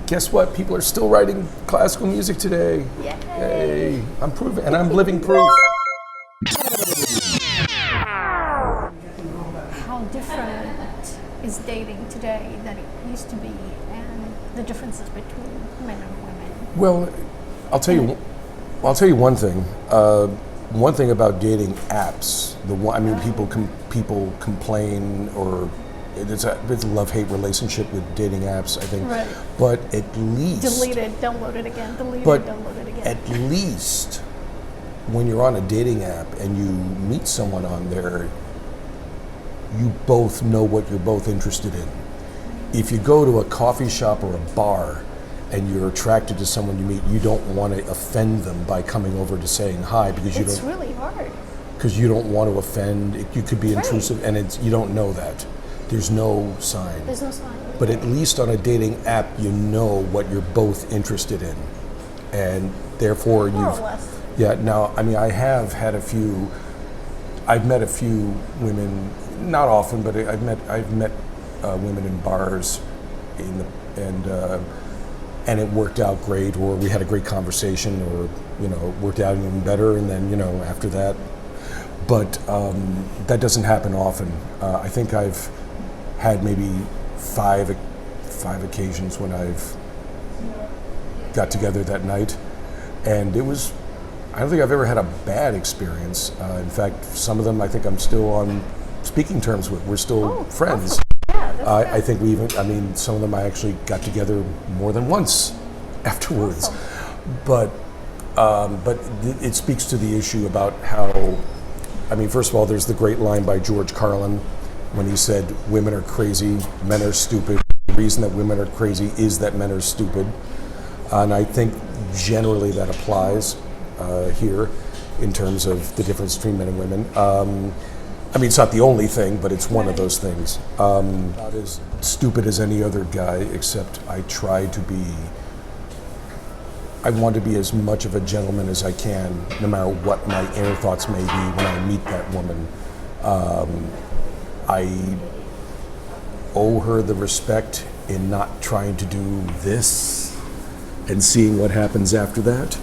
guess what? People are still writing classical music today. Yay! Yay. I'm proving, and I'm living proof. How different is dating today than it used to be, and the differences between men and women? Well, I'll tell you one thing. One thing about dating apps. People complain, or it's a love-hate relationship with dating apps, I think. Right. But at least Delete it, download it again. Delete but it, download it again. at least when you're on a dating app and you meet someone on there, you both know what you're both interested in. If you go to a coffee shop or a bar and you're attracted to someone you meet, you don't want to offend them by coming over to saying hi, because It's really hard. because you don't want to offend. You could be Right. intrusive, and you don't know that. There's no sign. There's no sign. But at least on a dating app, you know what you're both interested in, and therefore More or less. Yeah. Now, I mean, I've met a few women, not often, but I've met women in bars, and it worked out great, or we had a great conversation, or it worked out even better, and then after that. But that doesn't happen often. I think I've had maybe five occasions when I've got together that night, and I don't think I've ever had a bad experience. In fact, some of them I think I'm still on speaking terms with. We're still friends. Awesome. Yeah, that's I think some of them I actually got together more than once afterwards. Awesome. But it speaks to the issue about how, first of all, there's the great line by George Carlin when he said, "Women are crazy, men are stupid. The reason that women are crazy is that men are stupid." And I think generally that applies here in terms of the difference between men and women. It's not the only thing, but it's one of those things. Not as stupid as any other guy, except I want to be as much of a gentleman as I can, no matter what my inner thoughts may be when I meet that woman. I owe her the respect in not trying to do this and seeing what happens after that.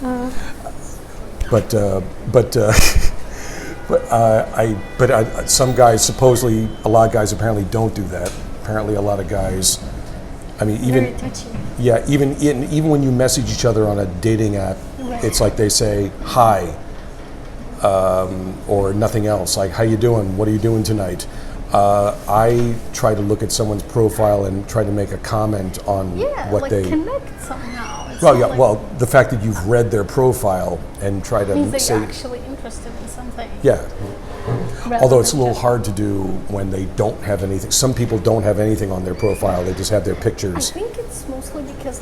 Some guys, supposedly, a lot of guys apparently don't do that. Apparently, a lot of guys, Very touchy. yeah, even when you message each other on a dating app, Right. it's like they say hi, or nothing else. Like, how you doing? What are you doing tonight? I try to look at someone's profile and try to make a comment on what they connect somehow. It's Well, not yeah. like- Well, the fact that you've read their profile and try to means say, they're actually interested in something. yeah. rather Although it's a than little just- hard to do when they don't have anything. Some people don't have anything on their profile; they just have their I pictures. think it's mostly because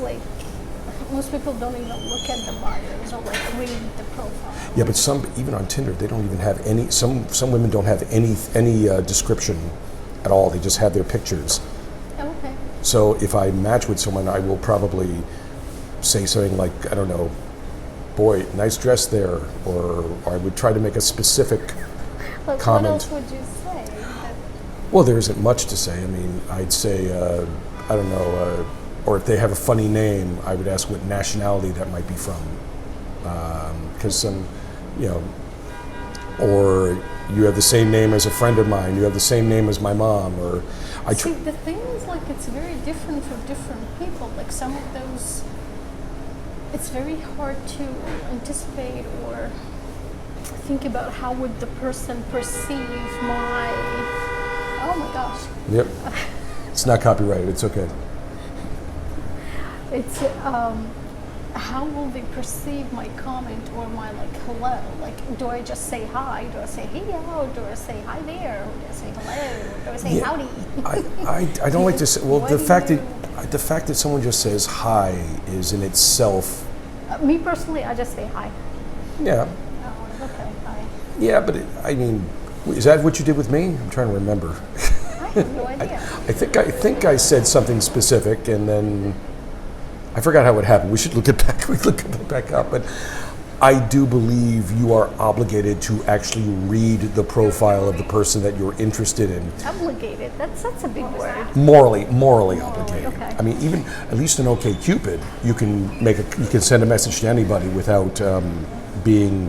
most people don't even look at the bios or read the profile. Yeah, but even on Tinder, they don't even have any. Some women don't have any description at all. They just have their pictures. Oh, okay. So if I match with someone, I will probably say something like, I don't know, "Boy, nice dress there," or I would try to make a specific But comment. what else would you say? Well, there isn't much to say. I'd say, I don't know, or if they have a funny name, I would ask what nationality that might be from. Because or you have the same name as a friend of mine, you have the same name as my mom, or See, the thing is, it's very different for different people. Some of those, it's very hard to anticipate or think about how would the person perceive my, oh my gosh. Yep. It's not copyrighted, it's okay. It's, how will they perceive my comment or my hello? Do I just say hi? Do I say hey, hello? Do I say hi there? Or do I say hello? Do I say howdy? I don't like to say, well, What the do fact that someone just says hi is in itself, Me personally, I just say hi. yeah. Oh, okay, hi. Yeah, but is that what you did with me? I'm trying to remember. I have no idea. I think I said something specific, and then I forgot how it happened. We should look it back up. But I do believe you are obligated to actually read the profile of the person that you're interested in. Obligated. That's a big word. Morally obligated. Okay. I mean, even at least in OkCupid, you can send a message to anybody without being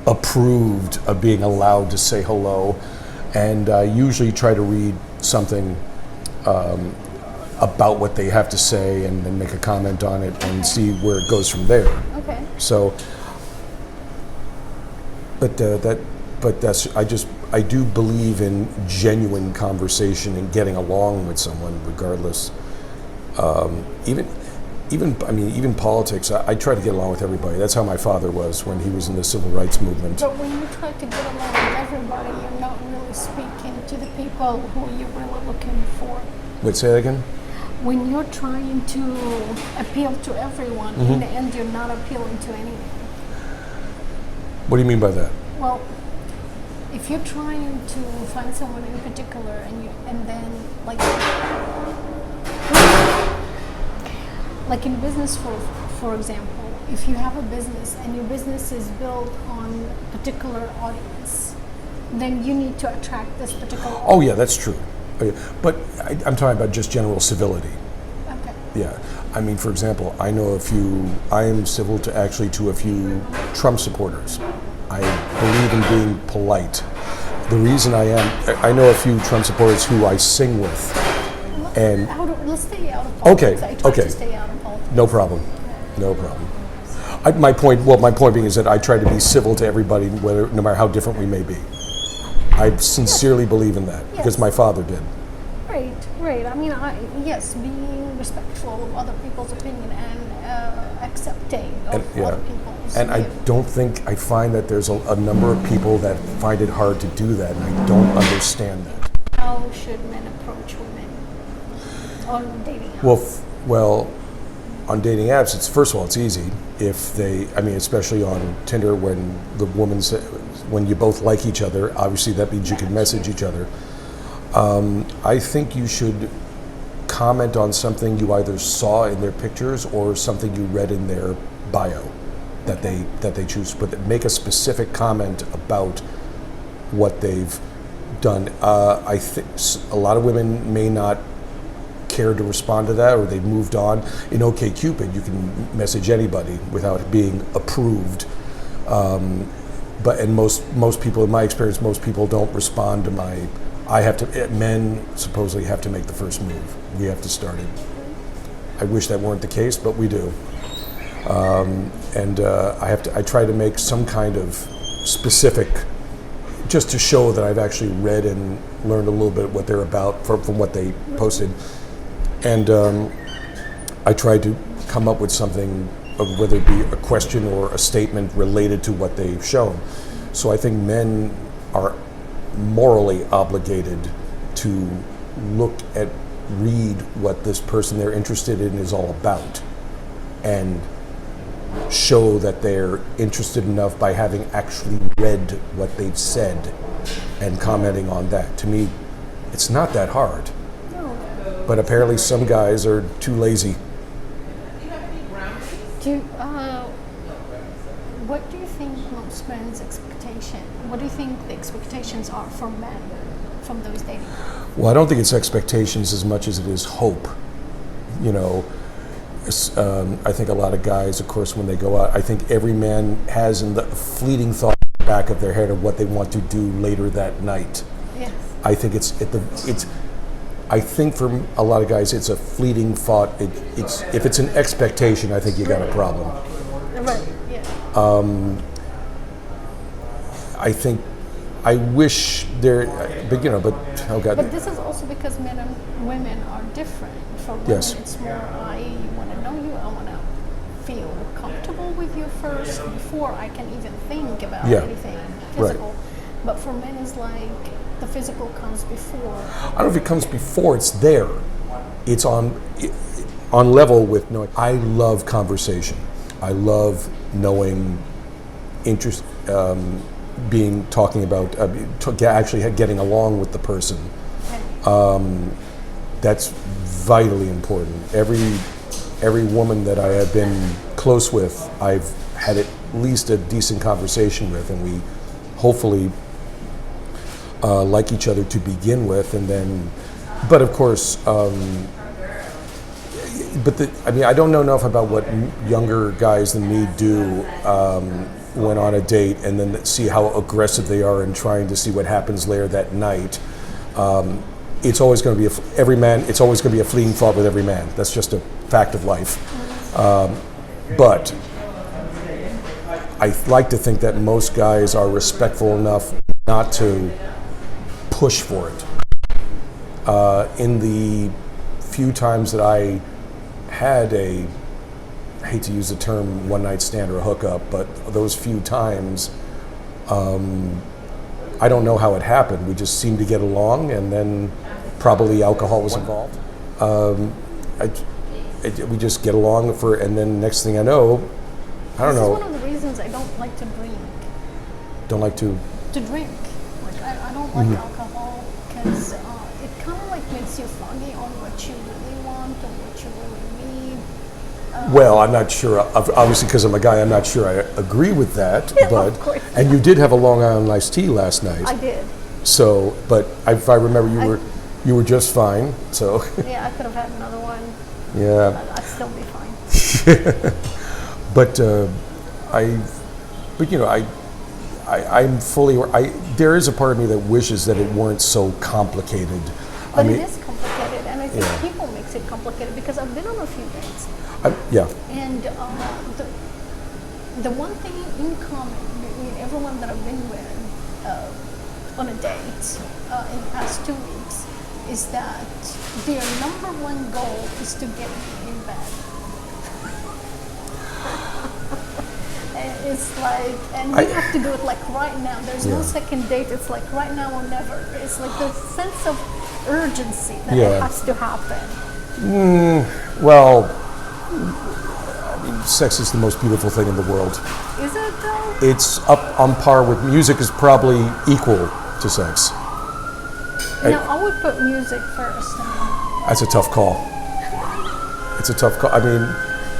approved of being allowed to say hello, and I usually try to read something about what they have to say and then make a comment on it and see where it goes from there. Okay. So, I do believe in genuine conversation and getting along with someone, regardless. Even politics. I try to get along with everybody. That's how my father was when he was in the civil rights movement. But when you try to get along with everybody, you're not really speaking to the people who you're really looking for. Wait, say that again? When you're trying to appeal to everyone, in the end, you're not appealing to anyone. What do you mean by that? Well, if you're trying to find someone in particular, and then like in business, for example, if you have a business and your business is built on a particular audience, then you need to attract this particular audience. Oh yeah, that's true. But I'm talking about just general civility. Okay. Yeah, I mean, for example, I am civil to a few Trump supporters. I believe in being polite. The reason I know a few Trump supporters who I sing with, and Let's stay out of politics. I try to stay out of politics. No problem. My point being is that I try to be civil to everybody, no matter how different we may be. I sincerely believe in that because my father did. Right. I mean, yes, being respectful of other people's opinion and accepting of other people's And view. I find that there's a number of people that find it hard to do that, and I don't understand that. How should men approach women on dating apps? Well, on dating apps, first of all, it's easy. Especially on Tinder, when the woman when you both like each other, obviously that means you can message each other. I think you should comment on something you either saw in their pictures or something you read in their bio that they choose, but make a specific comment about what they've done. I think a lot of women may not care to respond to that, or they've moved on. In OkCupid, you can message anybody without being approved. But most people, in my experience, most people don't respond to my. Men supposedly have to make the first move. We have to start it. I wish that weren't the case, but we do. I try to make some kind of specific, just to show that I've actually read and learned a little bit what they're about from what they posted. And I try to come up with something, whether it be a question or a statement related to what they've shown. So I think men are morally obligated to read what this person they're interested in is all about, and show that they're interested enough by having actually read what they've said and commenting on that. To me, it's not that hard. But apparently some guys are too lazy. What do you think most men's expectation? What do you think the expectations are for men from those dating? Well, I don't think it's expectations as much as it is hope. I think a lot of guys, of course, when they go out, I think every man has in the fleeting thought in the back of their head of what they want to do later that night. Yes. I think I think for a lot of guys, it's a fleeting thought. If it's an expectation, I think you got a problem. Right. Yeah. I wish there, but oh God. But this is also because men and women are different. For women, Yes. it's more, I want to know you, I want to feel comfortable with you first before I can even think about anything physical. Right. But for men, it's like the physical comes before. I don't know if it comes before, it's there. It's on level with knowing. I love conversation. I love knowing interest, talking about, actually getting along with the person. That's vitally important. Every woman that I have been close with, I've had at least a decent conversation with, and we hopefully like each other to begin with, and then, but of course, I don't know enough about what younger guys than me do when on a date, and then see how aggressive they are in trying to see what happens later that night. It's always going to be it's always going to be a fleeting thought with every man. That's just a fact of life. But I like to think that most guys are respectful enough not to push for it. In the few times that I had I hate to use the term one night stand or a hookup, but those few times, I don't know how it happened. We just seemed to get along, and then probably alcohol was involved. We just get along and then next thing I know, I don't know. This is one of the reasons I don't like to drink. Don't like to? To drink. Like I don't like alcohol because it kind of like makes you foggy on what you really want and what you really need. Well, I'm not sure. Obviously, because I'm a guy, I'm not sure I agree with that. But of course. And you did have a Long Island iced tea last night. I did. So, but if I remember, you were just fine. So. Yeah, I could have had another one. Yeah. But I'd still be fine. But I'm fully. There is a part of me that wishes that it weren't so complicated. But it is complicated, and I think people makes it complicated because I've been on a few dates. Yeah. And the one thing in common between everyone that I've been with on a date in the past 2 weeks is that their number one goal is to get me in bed. And it's like, and we have to do it like right now. There's no second date. It's like right now or never. It's like the sense of urgency that it has to happen. Well, sex is the most beautiful thing in the world. Is it though? It's up on par with music. Is probably equal to sex. No, I would put music first. That's a tough call. It's a tough call. I mean,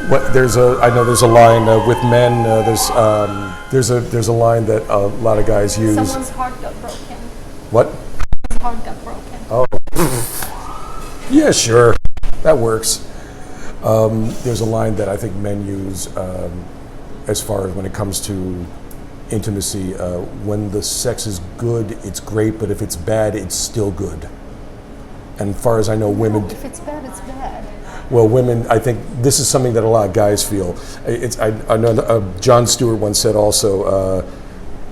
I know there's a line with men. There's a line that a lot of guys use. Someone's heart got broken. What? His heart got broken. Oh. Yeah, sure. That works. There's a line that I think men use as far as when it comes to intimacy. When the sex is good, it's great, but if it's bad, it's still good. And as far as I know, women... If it's bad, it's bad. Well, women, I think this is something that a lot of guys feel. I know Jon Stewart once said also,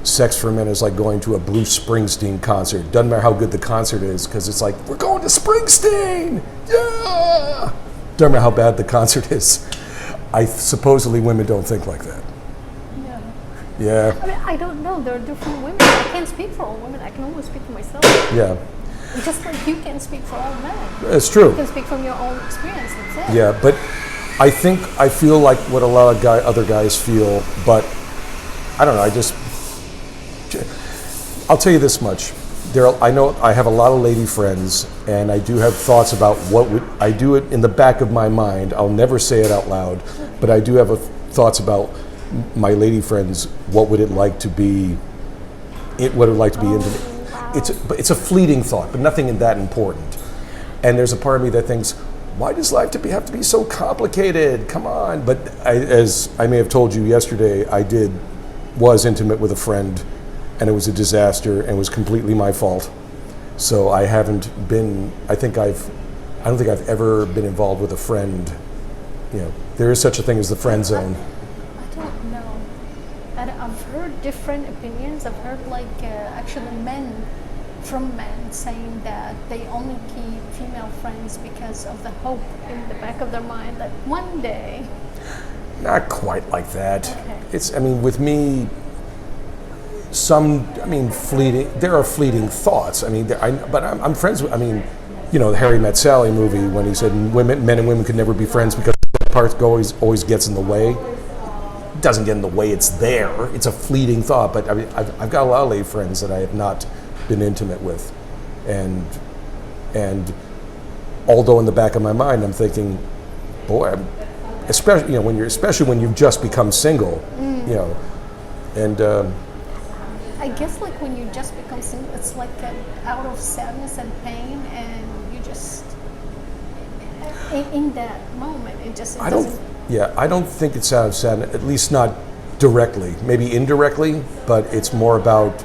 sex for men is like going to a Bruce Springsteen concert. Doesn't matter how good the concert is, because it's like, we're going to Springsteen! Yeah! Doesn't matter how bad the concert is. Supposedly women don't think like that. Yeah. Yeah. I mean, I don't know. There are different women. I can't speak for all women. I can only speak for myself. Yeah. Just like you can speak for all men. It's true. You can speak from your own experience. That's it. Yeah, but I feel like what a lot of other guys feel, but I don't know. I'll tell you this much. I know I have a lot of lady friends, and I do have thoughts about I do it in the back of my mind. I'll never say it out loud, but I do have thoughts about my lady friends. What would it like to be? What would it like to be intimate? Wow. It's a fleeting thought, but nothing that important. And there's a part of me that thinks, why does life have to be so complicated? Come on! But as I may have told you yesterday, I was intimate with a friend. And it was a disaster, and it was completely my fault. So I haven't been. I don't think I've ever been involved with a friend. You know, there is such a thing as the friend zone. I don't know. And I've heard different opinions. I've heard actually men saying that they only keep female friends because of the hope in the back of their mind that one day. Not quite like that. Okay. With me. Fleeting. There are fleeting thoughts. But I'm friends with. The Harry Met Sally movie when he said men and women could never be friends because that part always gets in the way. It doesn't get in the way. It's there. It's a fleeting thought. But I've got a lot of lady friends that I have not been intimate with, and although in the back of my mind I'm thinking, boy, especially when you've just become single, and I guess like when you just become single, it's like out of sadness and pain, and you just in that moment it doesn't. I don't think it's out of sadness, at least not directly. Maybe indirectly, but it's more about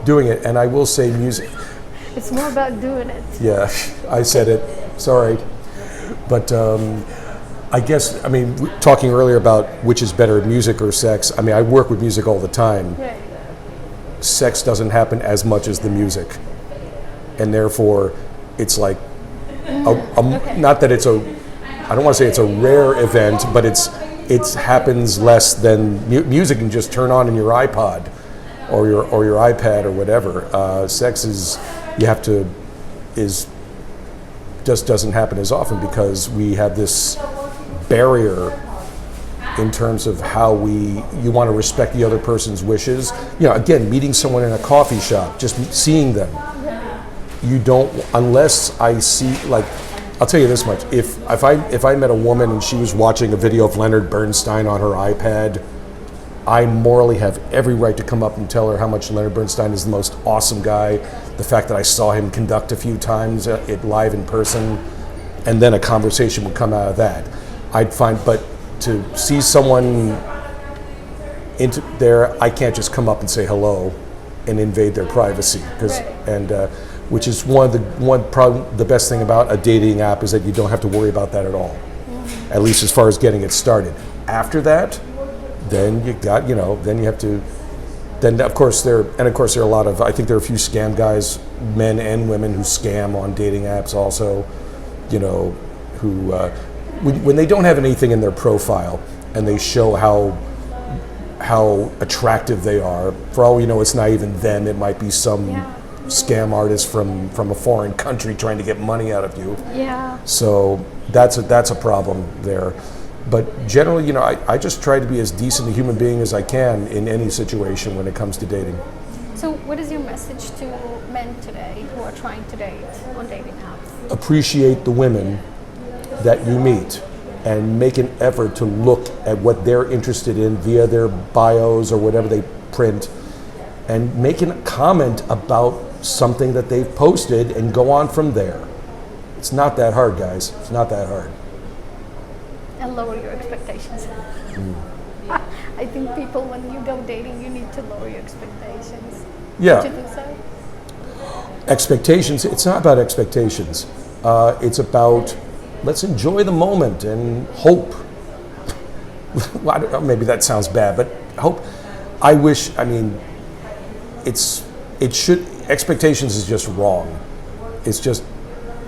doing it. And I will say, music. It's more about doing it. Yeah, I said it. Sorry, but I guess talking earlier about which is better, music or sex. I mean, I work with music all the time. Right. Sex doesn't happen as much as the music, and therefore, it's like not that it's I don't want to say it's a rare event, but it happens less than music can just turn on in your iPod or your iPad or whatever. Sex just doesn't happen as often because we have this barrier in terms of how you want to respect the other person's wishes. Again, meeting someone in a coffee shop, just seeing them. You don't, unless I see, like, I'll tell you this much: if I met a woman and she was watching a video of Leonard Bernstein on her iPad, I morally have every right to come up and tell her how much Leonard Bernstein is the most awesome guy. The fact that I saw him conduct a few times live in person, and then a conversation would come out of that. But to see someone into there, I can't just come up and say hello and invade their privacy, which is probably the best thing about a dating app is that you don't have to worry about that at all. Mm-hmm. At least as far as getting it started. After that, then you have to. Then of course there are a lot of. I think there are a few scam guys, men and women, who scam on dating apps also. Who when they don't have anything in their profile and they show how attractive they are. For all we know, it's not even them. It might be some scam artist from a foreign country trying to get money out of you. Yeah. So that's a problem there. But generally, I just try to be as decent a human being as I can in any situation when it comes to dating. So what is your message to men today who are trying to date on dating apps? Appreciate the women that you meet and make an effort to look at what they're interested in via their bios or whatever they print, and make a comment about something that they've posted and go on from there. It's not that hard, guys. It's not that hard. And lower your expectations. I think people, when you go dating, you need to lower your expectations. Yeah. Don't you think so? Expectations, it's not about expectations. It's about, let's enjoy the moment and hope. Well, I don't know, maybe that sounds bad, but hope. Expectations is just wrong. It's just,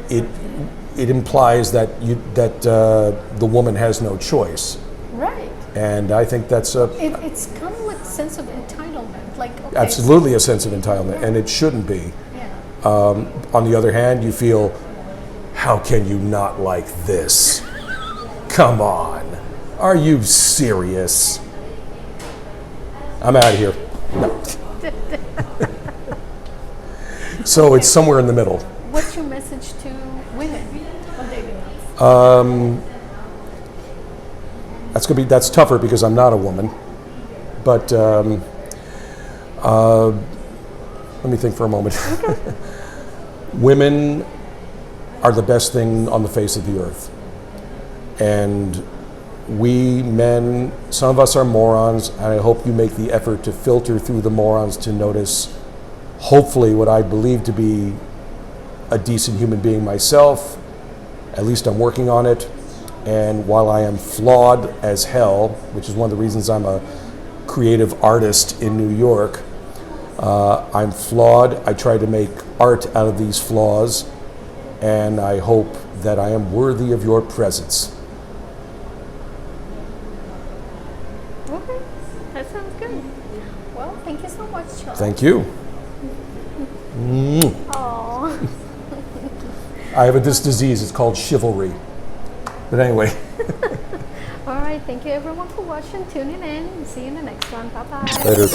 it implies that the woman has no choice. Right. And I think that's it's kind of like a sense of entitlement. Like, okay, absolutely a sense of entitlement, and it shouldn't be. Yeah. On the other hand, you feel, how can you not like this? Come on. Are you serious? I'm out of here. No. So it's somewhere in the middle. What's your message to women on dating apps? That's tougher because I'm not a woman. But let me think for a moment. Okay. Women are the best thing on the face of the earth. And we men, some of us are morons, and I hope you make the effort to filter through the morons to notice, hopefully, what I believe to be a decent human being myself. At least I'm working on it. And while I am flawed as hell, which is one of the reasons I'm a creative artist in New York, I'm flawed. I try to make art out of these flaws, and I hope that I am worthy of your presence. Okay, that sounds good. Well, thank you so much, Charles. Thank you. Aww. I have this disease, it's called chivalry. But anyway. All right, thank you everyone for watching, tuning in, and see you in the next one. Bye-bye. Later.